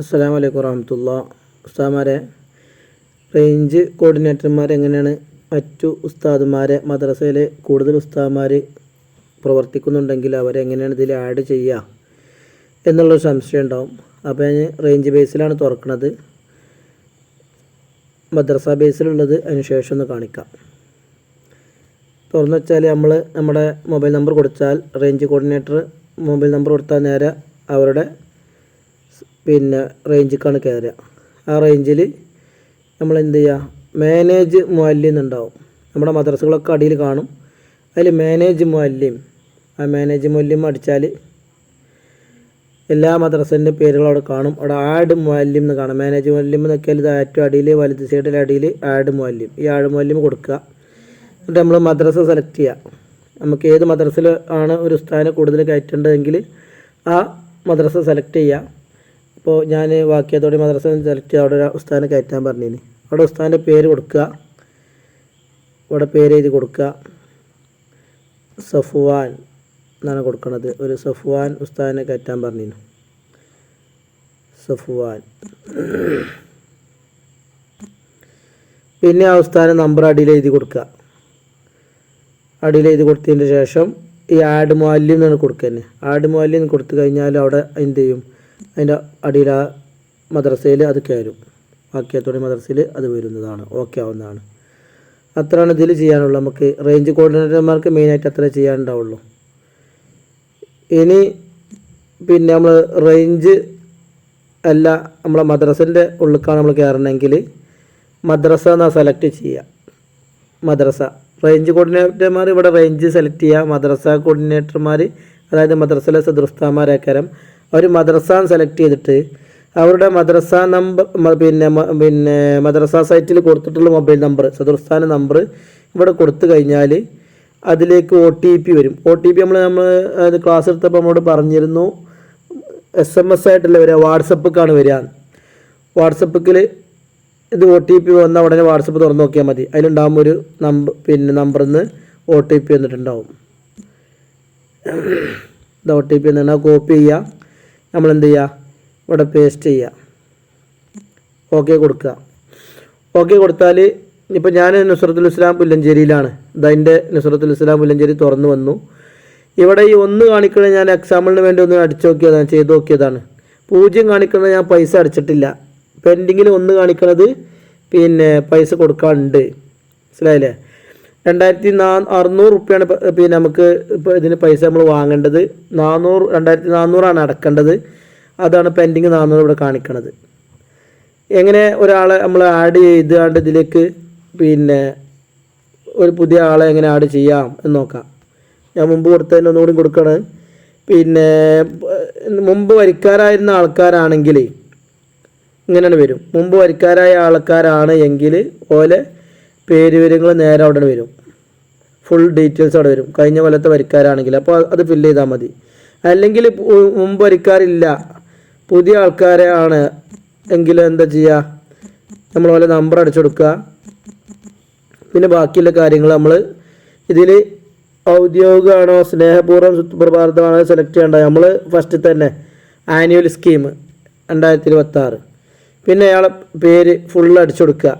അസ്സലാമു അലൈക്കും വറഹ്മത്തുള്ളാഹി. ഉസ്താദുമാരെ, റേഞ്ച് കോർഡിനേറ്റർമാർ എങ്ങനെയാണ് മറ്റു ഉസ്താദുമാരെ മദ്രസയിൽ കൂടുതൽ ഉസ്താദുമാർ പ്രവർത്തിക്കുന്നുണ്ടെങ്കിൽ അവരെങ്ങനെയാണ് ഇതിൽ ആഡ് ചെയ്യുക എന്നുള്ളൊരു സംശയം ഉണ്ടാവും. അപ്പോൾ ഞാൻ റേഞ്ച് ബേസിലാണ് തുറക്കുന്നത്. മദ്രസ ബേസിലുള്ളത് അതിന് ശേഷം ഒന്ന് കാണിക്കാം. തുറന്നു വെച്ചാൽ നമ്മുടെ മൊബൈൽ നമ്പർ കൊടുത്താൽ റേഞ്ച് കോർഡിനേറ്റർ മൊബൈൽ നമ്പർ കൊടുത്താൽ നേരെ അവരുടെ റേഞ്ചിക്കാണ് കയറുക. ആ റേഞ്ചിൽ നമ്മൾ എന്ത് ചെയ്യുക, മാനേജ് മുഅല്ലിം എന്നുണ്ടാവും. നമ്മുടെ മദ്രസകളൊക്കെ അടിയിൽ കാണും. അതിൽ മാനേജ് മുഅല്ലിം, ആ മാനേജ് മുഅല്ലിം അടിച്ചാൽ എല്ലാ മദ്രസേൻ്റെ പേരുകൾ അവിടെ കാണും. അവിടെ ആഡ് മുഅല്ലിം എന്ന് കാണും. മാനേജ് മുഅല്ലിം എന്നൊക്കെ ഇത് ഏറ്റവും അടിയിൽ വലത് സൈഡിൽ അടിയിൽ ആഡ് മുഅല്ലിം, ഈ ആഡ് മുഅല്ലിം കൊടുക്കുക. എന്നിട്ട് നമ്മൾ മദ്രസ സെലക്ട് ചെയ്യുക. നമുക്ക് ഏത് മദ്രസയിൽ ആണ് ഒരു ഉസ്താദിനെ കൂടുതൽ കയറ്റേണ്ടതെങ്കിൽ ആ മദ്രസ സെലക്ട് ചെയ്യുക. ഇപ്പോൾ ഞാൻ വാക്കിയത്തോടെ മദ്രസ സെലക്ട് ചെയ്യുക. അവിടെ ഉസ്താദിനെ കയറ്റാൻ പറഞ്ഞിന്. അവിടെ ഉസ്താദിൻ്റെ പേര് കൊടുക്കുക. ഇവിടെ പേര് എഴുതി കൊടുക്കുക. സഫ്വാൻ എന്നാണ് കൊടുക്കുന്നത്. ഒരു സഫ്വാൻ ഉസ്താദിനെ കയറ്റാൻ പറഞ്ഞിരുന്നു. സഫ്വാൻ. പിന്നെ ആ ഉസ്താദിൻ്റെ നമ്പർ അടിയിൽ എഴുതി കൊടുക്കുക. അടിയിൽ എഴുതി കൊടുത്തതിന് ശേഷം ഈ ആഡ് മുഅല്ലിം എന്നാണ് കൊടുക്കുന്നത്. ആഡ് മുഅല്ലിം കൊടുത്തു കഴിഞ്ഞാൽ അവിടെ എന്ത് ചെയ്യും, അതിൻ്റെ അടിയിൽ ആ മദ്രസയിൽ അത് കയറും. വാക്കിയത്തോടെ മദ്രസയിൽ അത് വരുന്നതാണ്, ഓക്കെ ആവുന്നതാണ്. അത്രയാണ് ഇതിൽ ചെയ്യാനുള്ളൂ. നമുക്ക് റേഞ്ച് കോർഡിനേറ്റർമാർക്ക് മെയിനായിട്ട് അത്രേ ചെയ്യാനുണ്ടാവുള്ളൂ. ഇനി നമ്മൾ റേഞ്ച് അല്ല, നമ്മളെ മദ്രസൻ്റെ ഉള്ളിലേക്കാണ് നമ്മൾ കയറണമെങ്കിൽ മദ്രസ എന്നാണ് സെലക്ട് ചെയ്യുക. മദ്രസ റേഞ്ച് കോർഡിനേറ്റർമാർ ഇവിടെ റേഞ്ച് സെലക്ട് ചെയ്യുക. മദ്രസ കോർഡിനേറ്റർമാർ, അതായത് മദ്രസയിലെ സദൃസ്ഥാമാരേക്കാരം, അവർ മദ്രസ സെലക്ട് ചെയ്തിട്ട് അവരുടെ മദ്രസ നമ്പർ മദ്രസ സൈറ്റിൽ കൊടുത്തിട്ടുള്ള മൊബൈൽ നമ്പർ, സദൃസ്ഥാന നമ്പർ ഇവിടെ കൊടുത്തു കഴിഞ്ഞാൽ അതിലേക്ക് OTP വരും. OTP നമ്മൾ ക്ലാസ് എടുത്തപ്പോൾ നമ്മളോട് പറഞ്ഞിരുന്നു, SMS ആയിട്ടല്ല വരിക, വാട്സപ്പിലേക്കാണ് വരിക. വാട്സപ്പിൽ ഇത് OTP വന്നാൽ ഉടനെ വാട്സപ്പ് തുറന്ന് നോക്കിയാൽ മതി. അതിലുണ്ടാകും ഒരു നമ്പറിൽ നിന്ന് OTP വന്നിട്ടുണ്ടാവും. ഇത് OTP എന്നാണ്. കോപ്പി ചെയ്യുക, നമ്മളെന്ത് ചെയ്യുക, ഇവിടെ പേസ്റ്റ് ചെയ്യുക, ഓക്കെ കൊടുക്കുക. ഓക്കെ കൊടുത്താൽ ഇപ്പോൾ ഞാൻ നുസ്രത്തുൽ ഇസ്ലാം പുല്ലഞ്ചേരിയിലാണ്. ഇതതിൻ്റെ നുസ്രത്തുൽ ഇസ്ലാം പുല്ലഞ്ചേരി തുറന്നു വന്നു. ഇവിടെ ഈ 1 കാണിക്കുന്നത് ഞാൻ എക്സാമ്പിളിന് വേണ്ടി ഒന്ന് അടിച്ചു നോക്കിയതാണ്, ചെയ്ത് നോക്കിയതാണ്. 0 കാണിക്കുന്നത് ഞാൻ പൈസ അടിച്ചിട്ടില്ല. പെൻഡിങ്ങിൽ 1 കാണിക്കുന്നത് പൈസ കൊടുക്കാനുണ്ട്. മനസ്സിലായില്ലേ? 2600 റുപ്യാണ് നമുക്ക് ഇപ്പോൾ ഇതിന് പൈസ നമ്മൾ വാങ്ങേണ്ടത്. 2400 അടക്കേണ്ടത്. അതാണ് പെൻഡിങ് 400 ഇവിടെ കാണിക്കണത്. എങ്ങനെ ഒരാളെ നമ്മൾ ആഡ് ചെയ്താണ്ട് ഇതിലേക്ക് ഒരു പുതിയ ആളെ എങ്ങനെ ആഡ് ചെയ്യാം എന്ന് നോക്കാം. ഞാൻ മുമ്പ് കൊടുത്തതിന് ഒന്നുകൂടി കൊടുക്കണം. മുമ്പ് വരിക്കാരായിരുന്ന ആൾക്കാരാണെങ്കിൽ ഇങ്ങനെയാണ് വരും. മുമ്പ് വരിക്കാരായ ആൾക്കാരാണ് എങ്കിൽ ഓലെ പേര് വിവരങ്ങൾ നേരെ അവിടെ വരും. ഫുൾ ഡീറ്റെയിൽസ് അവിടെ വരും. കഴിഞ്ഞ കൊല്ലത്തെ വരിക്കാരാണെങ്കിൽ അപ്പോൾ അത് ഫില്ല് ചെയ്താൽ മതി. അല്ലെങ്കിൽ മുമ്പ് വരിക്കാരില്ല, പുതിയ ആൾക്കാരെ ആണ് എങ്കിൽ എന്താ ചെയ്യുക, നമ്മൾ ഓലെ നമ്പർ അടിച്ചു കൊടുക്കുക. പിന്നെ ബാക്കിയുള്ള കാര്യങ്ങൾ നമ്മൾ ഇതിൽ ഔദ്യോഗികമാണോ സ്നേഹപൂർവ്വം സുപ്രഭാതമാണോ സെലക്ട് ചെയ്യേണ്ടത്. നമ്മൾ ഫസ്റ്റ് തന്നെ ആനുവൽ സ്കീം 2026. പിന്നെ അയാളെ പേര് ഫുള്ള് അടിച്ചു കൊടുക്കുക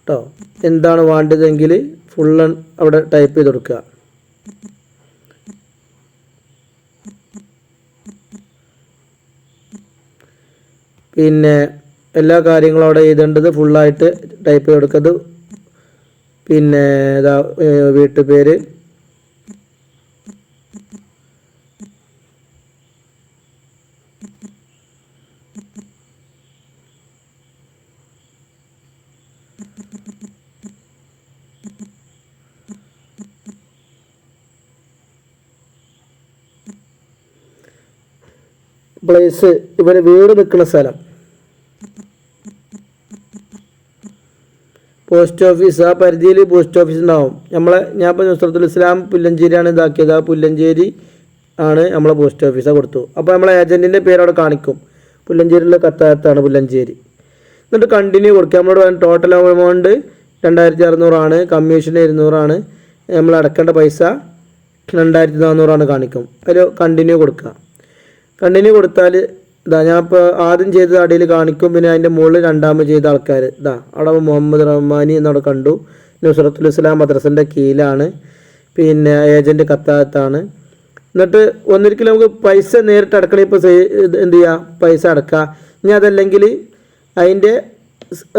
കേട്ടോ. എന്താണ് വേണ്ടതെങ്കിൽ ഫുള്ള് അവിടെ ടൈപ്പ് ചെയ്ത് കൊടുക്കുക. എല്ലാ കാര്യങ്ങളും അവിടെ എഴുതേണ്ടത് ഫുള്ളായിട്ട് ടൈപ്പ് ചെയ്ത് കൊടുക്കുന്നത്. വീട്ടുപേര്, പ്ലേസ്, ഇവരെ വീട് നിൽക്കുന്ന സ്ഥലം, പോസ്റ്റ് ഓഫീസ്, ആ പരിധിയിൽ പോസ്റ്റ് ഓഫീസ് ഉണ്ടാവും. ഞാൻ ഇപ്പോൾ നുസ്രത്തുൽ ഇസ്ലാം പുല്ലഞ്ചേരിയാണ് ഇതാക്കിയത്. ആ പുല്ലഞ്ചേരി ആണ് നമ്മളെ പോസ്റ്റ് ഓഫീസാണ് കൊടുത്തു. അപ്പോൾ നമ്മളെ ഏജൻറ്റിൻ്റെ പേര് അവിടെ കാണിക്കും. പുല്ലഞ്ചേരിയിലെ കത്തായത്താണ് പുല്ലഞ്ചേരി. എന്നിട്ട് കണ്ടിന്യൂ കൊടുക്കുക. നമ്മളോട് ടോട്ടൽ എമൗണ്ട് 2600 ആണ്, കമ്മീഷൻ 200 ആണ്, നമ്മൾ അടക്കേണ്ട പൈസ 2400 കാണിക്കും. അതിൽ കണ്ടിന്യൂ കൊടുക്കുക. കണ്ടിന്യൂ കൊടുത്താൽ ഇതാ ഞാൻ ഇപ്പോൾ ആദ്യം ചെയ്തത് അടിയിൽ കാണിക്കും, പിന്നെ അതിൻ്റെ മുകളിൽ രണ്ടാമത് ചെയ്ത ആൾക്കാർ ഇതാ അവിടെ മുഹമ്മദ് റഹ്മാനി എന്നവിടെ കണ്ടു. നുസ്രത്തുൽ ഇസ്ലാം മദ്രസൻ്റെ കീഴിലാണ്, പിന്നെ ഏജൻറ്റ് ഖത്താത്താണ്. എന്നിട്ട് ഒന്നിരിക്കലും നമുക്ക് പൈസ നേരിട്ട് അടക്കണം. ഇപ്പോൾ എന്ത് ചെയ്യുക, പൈസ അടക്കുക. ഇനി അതല്ലെങ്കിൽ അതിൻ്റെ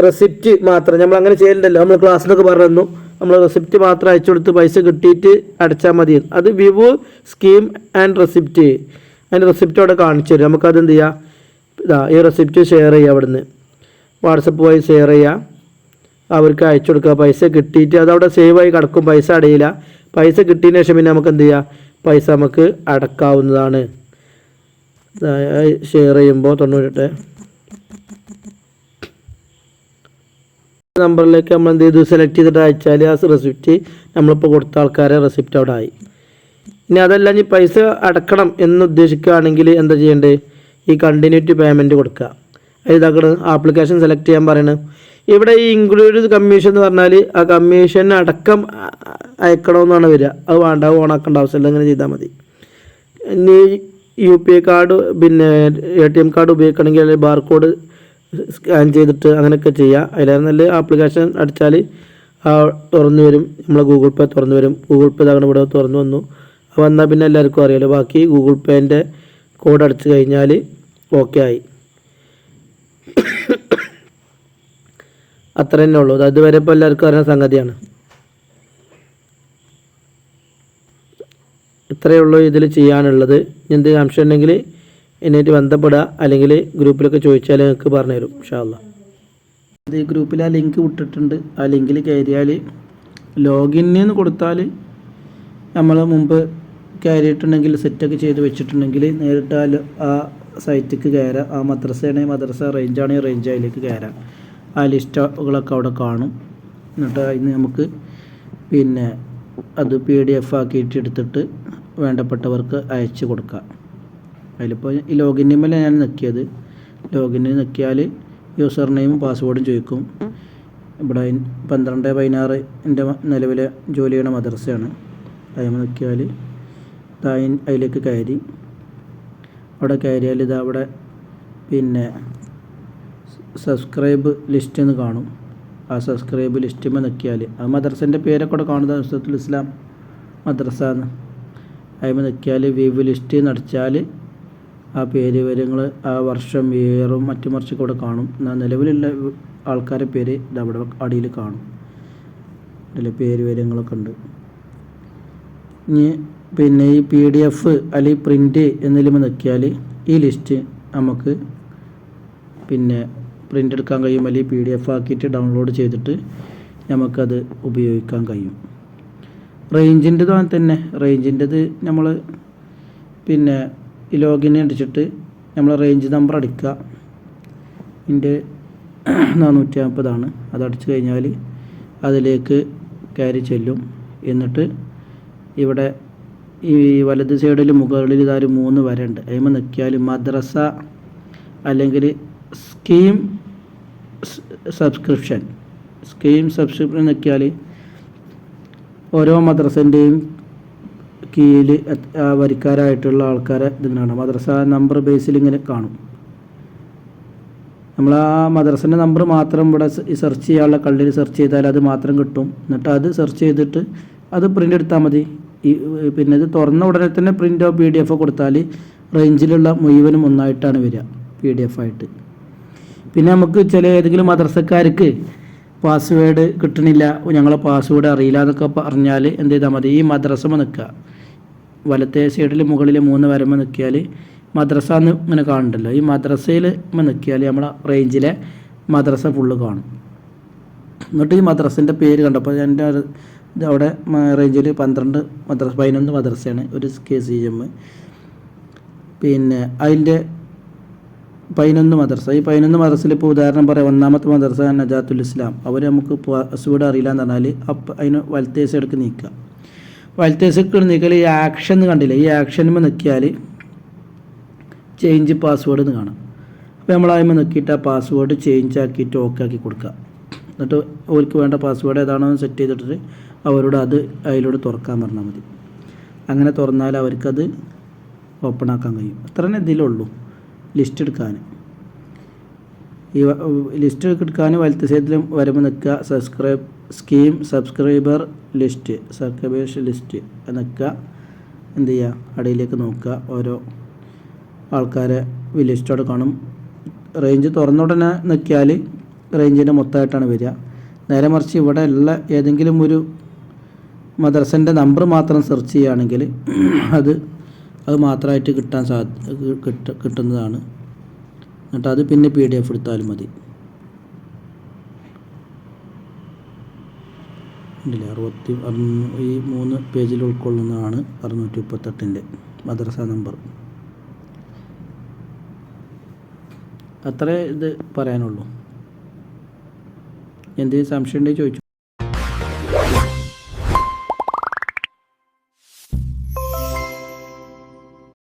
റെസിപ്റ്റ് മാത്രം നമ്മൾ അങ്ങനെ ചെയ്യലുണ്ടല്ലോ, നമ്മൾ ക്ലാസ്സിലൊക്കെ പറഞ്ഞു, നമ്മൾ റെസിപ്റ്റ് മാത്രം അയച്ചു കൊടുത്ത് പൈസ കിട്ടിയിട്ട് അടച്ചാൽ മതി. അത് വിവോ സ്കീം ആൻഡ് റെസിപ്റ്റ്, അതിൻ്റെ റെസിപ്റ്റ് അവിടെ കാണിച്ചു തരും. നമുക്കത് എന്ത് ചെയ്യുക, ഇതാ ഈ റെസിപ്റ്റ് ഷെയർ ചെയ്യുക, അവിടുന്ന് വാട്സപ്പ് വഴി ഷെയർ ചെയ്യുക, അവർക്ക് അയച്ചു കൊടുക്കുക. പൈസ കിട്ടിയിട്ട് അതവിടെ സേവായി കിടക്കും, പൈസ അടയില്ല. പൈസ കിട്ടിയതിന് ശേഷം പിന്നെ നമുക്ക് എന്ത് ചെയ്യുക, പൈസ നമുക്ക് അടക്കാവുന്നതാണ്. ഷെയർ ചെയ്യുമ്പോൾ 98 നമ്പറിലേക്ക് നമ്മൾ എന്ത് ചെയ്തു, സെലക്ട് ചെയ്തിട്ട് അയച്ചാൽ ആ റെസിപ്റ്റ് നമ്മളിപ്പോൾ കൊടുത്ത ആൾക്കാരെ റെസിപ്റ്റ് അവിടെ ആയി. ഇനി അതല്ല, ഇനി പൈസ അടക്കണം എന്ന് ഉദ്ദേശിക്കുകയാണെങ്കിൽ എന്താ ചെയ്യേണ്ടത്, ഈ കണ്ടിന്യൂറ്റി പേയ്മെൻറ്റ് കൊടുക്കുക. ഇതാക്കണം ആപ്ലിക്കേഷൻ സെലക്ട് ചെയ്യാൻ പറയണത്. ഇവിടെ ഈ ഇൻക്ലൂഡ് കമ്മീഷൻ എന്ന് പറഞ്ഞാൽ ആ കമ്മീഷൻ അടക്കം അയക്കണമെന്നാണ് വരിക. അത് വേണ്ട, ഓണാക്കേണ്ട ആവശ്യമില്ല, അങ്ങനെ ചെയ്താൽ മതി. ഇനി UPI കാർഡ് പിന്നെ ATM കാർഡ് ഉപയോഗിക്കണമെങ്കിൽ അല്ലെങ്കിൽ ബാർകോഡ് സ്കാൻ ചെയ്തിട്ട് അങ്ങനെയൊക്കെ ചെയ്യുക. അതിലേറെ നല്ല ആപ്ലിക്കേഷൻ അടിച്ചാൽ തുറന്നു വരും, നമ്മളെ ഗൂഗിൾ പേ തുറന്നു വരും. ഗൂഗിൾ പേ ഇതാകണം ഇവിടെ തുറന്നു വന്നു. വന്നാൽ പിന്നെ എല്ലാവർക്കും അറിയാലോ. ബാക്കി ഗൂഗിൾ പേൻ്റെ കോഡ് അടിച്ചു കഴിഞ്ഞാൽ ഓക്കെ ആയി. അത്ര തന്നെ ഉള്ളൂ. അതുവരെ ഇപ്പോൾ എല്ലാവർക്കും അറിയുന്ന സംഗതിയാണ്. ഇത്രയേ ഉള്ളൂ ഇതിൽ ചെയ്യാനുള്ളത്. എന്ത് സംശയം ഉണ്ടെങ്കിൽ എന്നായിട്ട് ബന്ധപ്പെടുക, അല്ലെങ്കിൽ ഗ്രൂപ്പിലൊക്കെ ചോദിച്ചാൽ നിങ്ങൾക്ക് പറഞ്ഞുതരും ഇൻഷാ അല്ലാഹ്. ഇത് ഈ ഗ്രൂപ്പിൽ ആ ലിങ്ക് വിട്ടിട്ടുണ്ട്. ആ ലിങ്കിൽ കയറിയാൽ ലോഗിന്ന് കൊടുത്താൽ നമ്മൾ മുമ്പ് കയറിയിട്ടുണ്ടെങ്കിൽ സെറ്റൊക്കെ ചെയ്ത് വെച്ചിട്ടുണ്ടെങ്കിൽ നേരിട്ട് ആ സൈറ്റിക്ക് കയറാം. ആ മദ്രസയാണെങ്കിൽ മദ്രസ, റേഞ്ചാണെങ്കിൽ റേഞ്ച്, അതിലേക്ക് കയറാം. ആ ലിസ്റ്റുകളൊക്കെ അവിടെ കാണും. എന്നിട്ട് അതിന് നമുക്ക് പിന്നെ അത് PDF ആക്കിയിട്ട് എടുത്തിട്ട് വേണ്ടപ്പെട്ടവർക്ക് അയച്ചു കൊടുക്കാം. അതിലിപ്പോൾ ഈ ലോഗിന്നിൽ ഞാൻ നിൽക്കിയത്. ലോഗിന്നിൽ നിൽക്കിയാൽ യൂസർ നെയിമും പാസ്വേഡും ചോദിക്കും. ഇവിടെ 12/16 എൻ്റെ നിലവിലെ ജോലി ചെയ്യണ മദ്രസയാണ്. അതിൽ നിൽക്കിയാൽ അതിലേക്ക് കയറി, അവിടെ കയറിയാൽ ഇത് അവിടെ പിന്നെ സബ്സ്ക്രൈബ് ലിസ്റ്റ് എന്ന് കാണും. ആ സബ്സ്ക്രൈബ് ലിസ്റ്റുമ്പോൾ നിൽക്കിയാൽ ആ മദ്രസൻ്റെ പേരൊക്കെ അവിടെ കാണുന്നത് നുസ്രത്തുൽ ഇസ്ലാം മദ്രസ എന്ന്. അതിൽ നിൽക്കിയാൽ വ്യൂ ലിസ്റ്റ് നടിച്ചാൽ ആ പേര് വിവരങ്ങൾ, ആ വർഷം, ഇയറും മറ്റു മറിച്ചൊക്കെ അവിടെ കാണും. എന്നാൽ നിലവിലുള്ള ആൾക്കാരുടെ പേര് ഇതവിടെ അടിയിൽ കാണും. അതിൽ പേര് വിവരങ്ങളൊക്കെ ഉണ്ട്. ഇനി പിന്നെ ഈ PDF അല്ലെങ്കിൽ പ്രിൻ്റ് എന്നതിലും നിൽക്കിയാൽ ഈ ലിസ്റ്റ് നമുക്ക് പിന്നെ പ്രിൻ്റ് എടുക്കാൻ കഴിയും, അല്ലെങ്കിൽ PDF ആക്കിയിട്ട് ഡൗൺലോഡ് ചെയ്തിട്ട് നമുക്കത് ഉപയോഗിക്കാൻ കഴിയും. റേഞ്ചിൻ്റെത് തന്നെ, റേഞ്ചിൻ്റെത് നമ്മൾ പിന്നെ ഈ ലോഗിൻ അടിച്ചിട്ട് നമ്മൾ റേഞ്ച് നമ്പർ അടിക്കുക. ഇതിൻ്റെ 450 അതടിച്ചു കഴിഞ്ഞാൽ അതിലേക്ക് കയറി ചെല്ലും. എന്നിട്ട് ഇവിടെ ഈ വലത് സൈഡിൽ മുകളിൽ ഇതൊരു 3 വരണ്ട്. അതിന്മേൽ നിൽക്കിയാൽ മദ്രസ അല്ലെങ്കിൽ സ്കീം സബ്സ്ക്രിപ്ഷൻ നിൽക്കിയാൽ ഓരോ മദ്രസൻ്റെയും കീഴിൽ വരിക്കാരായിട്ടുള്ള ആൾക്കാരെ ഇതിനാണ് മദ്രസ നമ്പർ ബേസിൽ ഇങ്ങനെ കാണും. നമ്മൾ ആ മദ്രസൻ്റെ നമ്പർ മാത്രം ഇവിടെ സെർച്ച് ചെയ്യാനുള്ള കള്ളിൽ സെർച്ച് ചെയ്താൽ അത് മാത്രം കിട്ടും. എന്നിട്ട് അത് സെർച്ച് ചെയ്തിട്ട് അത് പ്രിൻ്റ് എടുത്താൽ മതി. പിന്നെ ഇത് തുറന്ന ഉടനെ തന്നെ പ്രിൻ്റോ PDF കൊടുത്താൽ റേഞ്ചിലുള്ള മുഴുവനും ഒന്നായിട്ടാണ് വരിക, PDF ആയിട്ട്. പിന്നെ നമുക്ക് ചില ഏതെങ്കിലും മദ്രസക്കാർക്ക് പാസ്വേഡ് കിട്ടണില്ല, ഞങ്ങളെ പാസ്വേഡ് അറിയില്ല എന്നൊക്കെ പറഞ്ഞാൽ എന്ത് ചെയ്താൽ മതി, ഈ മദ്രസമ നിൽക്കുക. വലത്തെ സൈഡിൽ മുകളിൽ 3 വരമ്പ് നിൽക്കിയാൽ മദ്രസ എന്ന് ഇങ്ങനെ കാണുന്നുണ്ടല്ലോ, ഈ മദ്രസയിൽ നിൽക്കിയാൽ നമ്മളെ റേഞ്ചിലെ മദ്രസ ഫുള്ള് കാണും. എന്നിട്ട് ഈ മദ്രസൻ്റെ പേര് കണ്ടപ്പോൾ എൻ്റെ അവിടെ റേഞ്ചിൽ 11 മദ്രസയാണ്, ഒരു KCM. പിന്നെ അതിൻ്റെ 11 മദ്രസ. ഈ 11 മദ്രസയിൽ ഇപ്പോൾ ഉദാഹരണം പറയാം, ഒന്നാമത്തെ മദ്രസ നജാത്തുൽ ഇസ്ലാം. അവർ നമുക്ക് പാസ്വേഡ് അറിയില്ല എന്ന് പറഞ്ഞാൽ അതിന് വലത്തേ സൈഡിലേക്ക് നീക്കുക. വലത്തേ സൈഡിൽ നീക്കിയാൽ ഈ ആക്ഷൻ എന്ന് കണ്ടില്ല, ഈ ആക്ഷനുമ്പോൾ നിൽക്കിയാൽ ചേഞ്ച് പാസ്വേഡ് എന്ന് കാണാം. അപ്പോൾ നമ്മൾ അതിന്മേൽ നോക്കിയിട്ട് ആ പാസ്വേഡ് ചേഞ്ച് ആക്കിയിട്ട് ഓക്കെ ആക്കി കൊടുക്കുക. എന്നിട്ട് അവർക്ക് വേണ്ട പാസ്വേഡ് ഏതാണോ സെറ്റ് ചെയ്തിട്ട് അവരോട് അത് അതിലൂടെ തുറക്കാൻ പറഞ്ഞാൽ മതി. അങ്ങനെ തുറന്നാൽ അവർക്കത് ഓപ്പൺ ആക്കാൻ കഴിയും. അത്ര തന്നെ ഇതിലുള്ളൂ. ലിസ്റ്റ് എടുക്കാൻ. ഈ ലിസ്റ്റ് എടുക്കാൻ വലത്ത് സൈഡിലും വരുമ്പോൾ നിൽക്കുക സബ്സ്ക്രൈബർ ലിസ്റ്റ് നിൽക്കുക. എന്ത് ചെയ്യുക, അടിയിലേക്ക് നോക്കുക. ഓരോ ആൾക്കാരെ ലിസ്റ്റോടെ കാണും. റേഞ്ച് തുറന്ന ഉടനെ നിൽക്കിയാൽ റേഞ്ചിൻ്റെ മൊത്തമായിട്ടാണ് വരിക. നേരെ മറിച്ച് ഇവിടെ ഉള്ള ഏതെങ്കിലും ഒരു മദ്രസൻ്റെ നമ്പർ മാത്രം സെർച്ച് ചെയ്യുകയാണെങ്കിൽ അത് മാത്രമായിട്ട് കിട്ടുന്നതാണ്. എന്നിട്ട് അത് പിന്നെ PDF എടുത്താലും മതി. ഉണ്ടല്ലേ, ഈ 3 പേജിൽ ഉൾക്കൊള്ളുന്നതാണ് 638 മദ്രസ നമ്പർ. അത്രേ ഇത് പറയാനുള്ളൂ. എന്തെങ്കിലും സംശയം ഉണ്ടെങ്കിൽ ചോദിച്ചു.